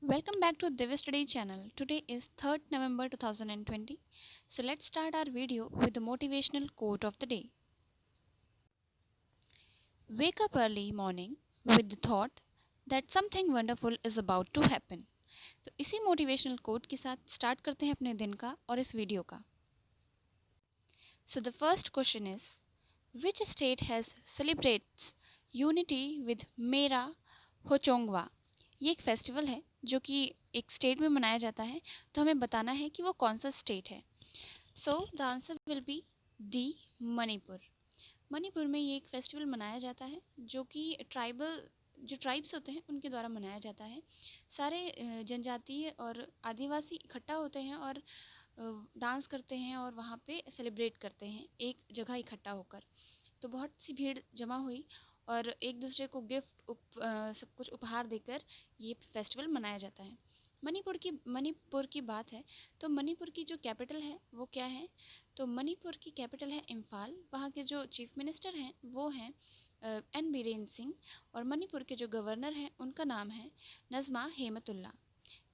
Welcome back to Divi Study channel. Today is 3rd November 2020. So let's start our video with the motivational quote of the day. Wake up early morning with the thought that something wonderful is about to happen. तो इसी motivational quote के साथ start करते हैं अपने दिन का और इस वीडियो का. So the first question is, which state has celebrates unity with मेरा होचोंगवा? ये एक फेस्टिवल है जो कि एक स्टेट में मनाया जाता है, तो हमें बताना है कि वो कौन सा स्टेट है. So the answer will be D, Manipur. Manipur में ये एक फेस्टिवल मनाया जाता है जो कि जो ट्राइब्स होते हैं उनके द्वारा मनाया जाता है. सारे जनजातीय और आदिवासी इकट्ठा होते हैं और डांस करते हैं और वहाँ पे सेलिब्रेट करते हैं एक जगह इकट्ठा होकर. तो बहुत सी भीड़ जमा हुई और एक दूसरे को गिफ्ट सब कुछ उपहार देकर ये फेस्टिवल मनाया जाता है. मणिपुर की बात है तो मणिपुर की जो कैपिटल है वो क्या है? तो मणिपुर की कैपिटल है इम्फाल. वहाँ के जो चीफ मिनिस्टर हैं वो हैं एन बीरेन सिंह और मणिपुर के जो गवर्नर हैं उनका नाम है Najma Heptulla.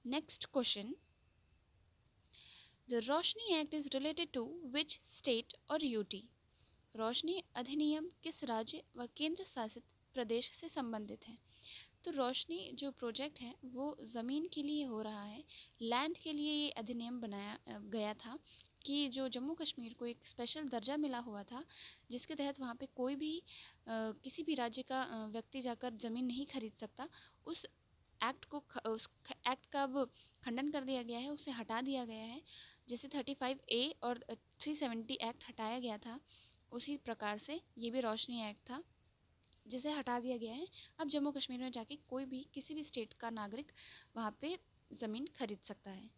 Next question, the Roshni act is related to which state और यूटी? रोशनी अधिनियम किस राज्य व केंद्र शासित प्रदेश से संबंधित है? तो रोशनी जो प्रोजेक्ट है वो ज़मीन के लिए हो रहा है, लैंड के लिए ये अधिनियम बनाया गया था कि जो जम्मू कश्मीर को एक स्पेशल दर्जा मिला हुआ था जिसके तहत वहाँ पे कोई भी किसी भी राज्य का व्यक्ति जाकर ज़मीन नहीं खरीद सकता. उस उस एक्ट का अब खंडन कर दिया गया है, उसे हटा दिया गया है. जैसे 35A और 370 एक्ट हटाया गया था, उसी प्रकार से ये भी रोशनी एक्ट था जिसे हटा दिया गया है. अब जम्मू कश्मीर में जाके कोई भी किसी भी स्टेट का नागरिक वहाँ पे ज़मीन खरीद सकता है.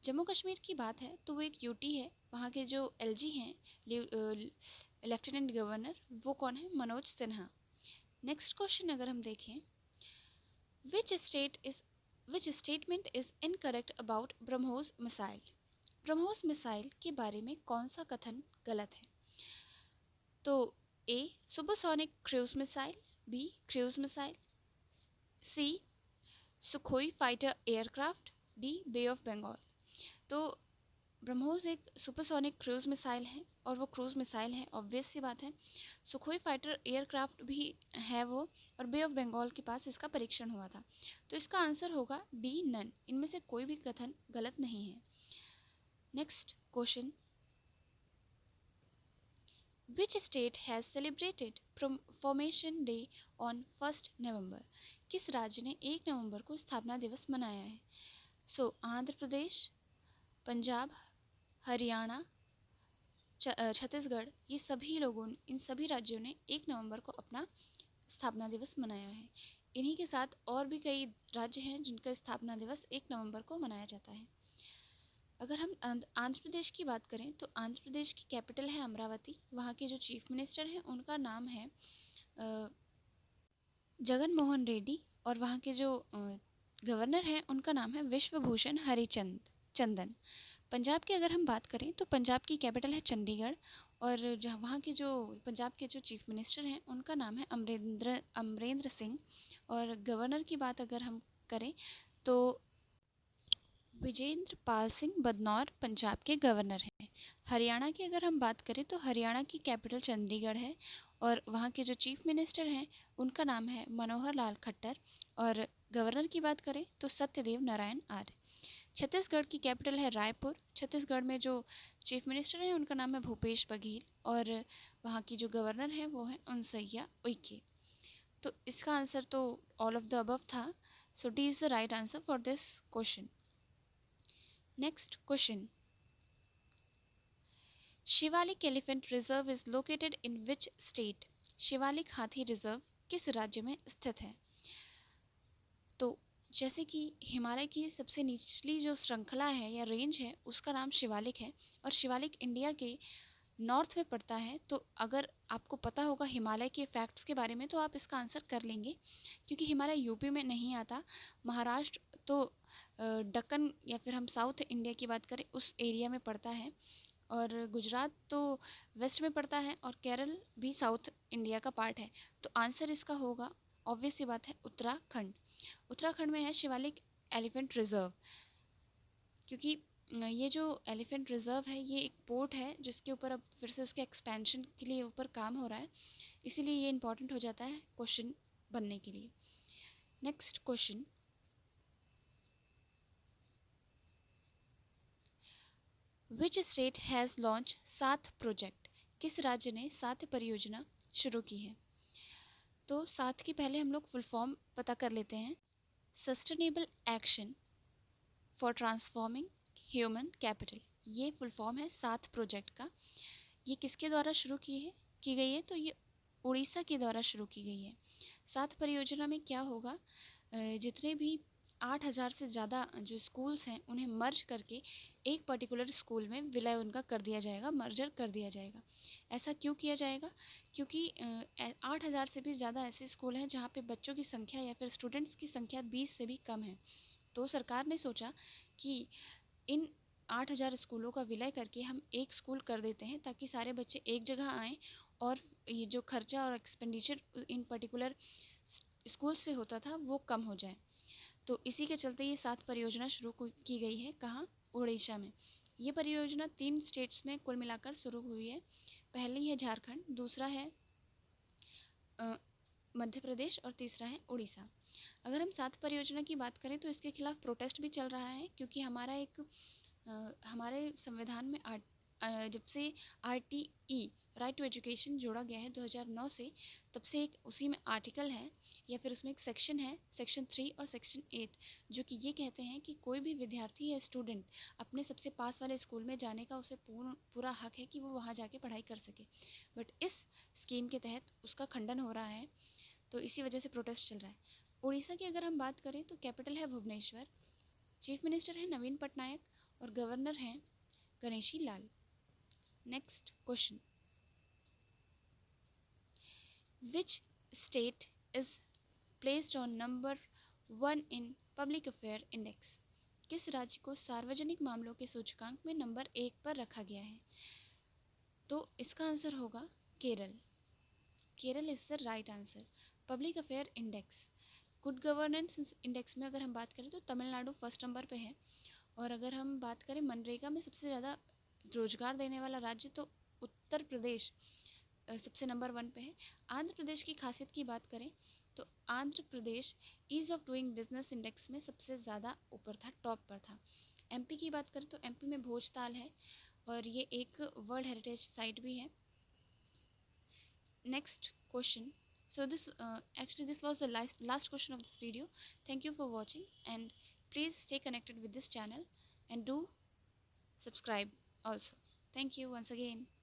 जम्मू कश्मीर की बात है तो वो एक यूटी है. वहाँ के जो एलजी हैं, लेफ्टिनेंट गवर्नर, वो कौन है? मनोज सिन्हा. नेक्स्ट क्वेश्चन अगर हम देखें, which statement is incorrect about BrahMos missile? BrahMos missile के बारे में कौन सा कथन गलत है? तो A, supersonic cruise missile, B, cruise missile, C, Sukhoi fighter aircraft, D, Bay of Bengal. तो ब्रह्मोस एक सुपरसोनिक क्रूज मिसाइल है और वो क्रूज मिसाइल है, ऑब्वियस सी बात है. सुखोई फाइटर एयरक्राफ्ट भी है वो, और बे ऑफ बंगाल के पास इसका परीक्षण हुआ था. तो इसका आंसर होगा डी, नन. इनमें से कोई भी कथन गलत नहीं है. Next question, Which state has celebrated Formation Day on 1st November? किस राज्य ने 1 नवंबर को स्थापना दिवस मनाया है? सो आंध्र प्रदेश, पंजाब, हरियाणा, छत्तीसगढ़, इन सभी राज्यों ने 1 नवंबर को अपना स्थापना दिवस मनाया है. इन्हीं के साथ और भी कई राज्य हैं जिनका स्थापना दिवस 1 नवंबर को मनाया जाता है. अगर हम आंध्र प्रदेश की बात करें तो आंध्र प्रदेश की कैपिटल है अमरावती. वहाँ के जो चीफ मिनिस्टर हैं उनका नाम है जगन मोहन रेड्डी और वहाँ के जो गवर्नर हैं उनका नाम है विश्वभूषण हरिचंदन. पंजाब की अगर हम बात करें तो पंजाब की कैपिटल है चंडीगढ़ और जहाँ वहाँ के जो पंजाब के जो चीफ मिनिस्टर हैं उनका नाम है अमरेंद्र सिंह. और गवर्नर की बात अगर हम करें तो विजेंद्र पाल सिंह बदनौर पंजाब के गवर्नर हैं. हरियाणा की अगर हम बात करें तो हरियाणा की कैपिटल चंडीगढ़ है और वहाँ के जो चीफ मिनिस्टर हैं उनका नाम है मनोहर लाल खट्टर. और गवर्नर की बात करें तो सत्यदेव नारायण आर्य. छत्तीसगढ़ की कैपिटल है रायपुर. छत्तीसगढ़ में जो चीफ मिनिस्टर हैं उनका नाम है भूपेश बघेल और वहाँ की जो गवर्नर हैं वो हैं उनसैया उइके. तो इसका आंसर तो ऑल ऑफ द अबव था. So D is the right answer for this question. Next question. Shivalik elephant reserve is located in which state? Shivalik हाथी रिजर्व किस राज्य में स्थित है? तो जैसे कि हिमालय की सबसे निचली जो श्रृंखला है या रेंज है उसका नाम शिवालिक है और शिवालिक इंडिया के नॉर्थ में पड़ता है. तो अगर आपको पता होगा हिमालय के फैक्ट्स के बारे में तो आप इसका आंसर कर लेंगे क्योंकि हिमालय यूपी में नहीं आता. महाराष्ट्र तो दक्कन या फिर हम साउथ इंडिया की बात करें उस एरिया में पड़ता है और गुजरात तो वेस्ट में पड़ता है और केरल भी साउथ इंडिया का पार्ट है. तो आंसर इसका होगा ऑब्वियस सी बात है उत्तराखंड. उत्तराखंड में है शिवालिक एलिफेंट रिज़र्व, क्योंकि ये जो एलिफेंट रिज़र्व है ये एक पोर्ट है जिसके ऊपर अब फिर से उसके एक्सपेंशन के लिए ऊपर काम हो रहा है, इसीलिए ये इम्पॉर्टेंट हो जाता है क्वेश्चन बनने के लिए। Next question, which state has launch 7 project, किस राज्य ने 7 परियोजना शुरू की है? तो 7 की पहले हम लोग फुल फॉर्म पता कर लेते हैं। Sustainable action for transforming human capital, ये फुल फॉर्म है 7 प्रोजेक्ट का। ये किसके द्वारा शुरू की गई है? तो ये उड़ीसा के द्वारा शुरू की गई है। 7 परियोजना में क्या होगा, जितने भी 8,000 से ज़्यादा जो स्कूल्स हैं उन्हें मर्ज करके एक पर्टिकुलर स्कूल में विलय उनका कर दिया जाएगा, मर्जर कर दिया जाएगा। ऐसा क्यों किया जाएगा? क्योंकि 8,000 से भी ज़्यादा ऐसे स्कूल हैं जहाँ पे बच्चों की संख्या या फिर स्टूडेंट्स की संख्या 20 से भी कम है। तो सरकार ने सोचा कि इन 8,000 स्कूलों का विलय करके हम एक स्कूल कर देते हैं ताकि सारे बच्चे एक जगह आएँ और ये जो खर्चा और एक्सपेंडिचर इन पर्टिकुलर स्कूल्स पे होता था वो कम हो जाए। तो इसी के चलते ये 7 परियोजना शुरू की गई है। कहाँ? उड़ीसा में। ये परियोजना 3 स्टेट्स में कुल मिलाकर शुरू हुई है। पहली है झारखंड, दूसरा है मध्य प्रदेश और तीसरा है उड़ीसा। अगर हम 7 परियोजना की बात करें तो इसके खिलाफ प्रोटेस्ट भी चल रहा है, क्योंकि हमारे संविधान में जब से RTE राइट टू एजुकेशन जोड़ा गया है 2009 से, तब से एक उसी में आर्टिकल है या फिर उसमें एक सेक्शन है, सेक्शन 3 और सेक्शन 8, जो कि ये कहते हैं कि कोई भी विद्यार्थी या स्टूडेंट अपने सबसे पास वाले स्कूल में जाने का उसे पूरा हक है कि वो वहाँ जाके पढ़ाई कर सके। बट इस स्कीम के तहत उसका खंडन हो रहा है, तो इसी वजह से प्रोटेस्ट चल रहा है। उड़ीसा की अगर हम बात करें तो कैपिटल है भुवनेश्वर, चीफ मिनिस्टर है नवीन पटनायक और गवर्नर हैं Ganeshi Lal. Next question, which state is placed on number 1 in public affair index, किस राज्य को सार्वजनिक मामलों के सूचकांक में नंबर 1 पर रखा गया है? तो इसका आंसर होगा Kerala. Kerala is the right answer. Public affair index, good governance index में अगर हम बात करें तो तमिलनाडु फर्स्ट नंबर पे है। और अगर हम बात करें मनरेगा में सबसे ज़्यादा रोजगार देने वाला राज्य, तो उत्तर प्रदेश सबसे नंबर 1 पे है। आंध्र प्रदेश की खासियत की बात करें तो Andhra Pradesh ease of doing business index में सबसे ज़्यादा ऊपर था, टॉप पर था। MP की बात करें तो MP में भोजताल है और ये एक वर्ल्ड हेरिटेज साइट भी है। Next question, so this was the last question of this video. Thank you for watching and please stay connected with this channel and do subscribe also. Thank you once again.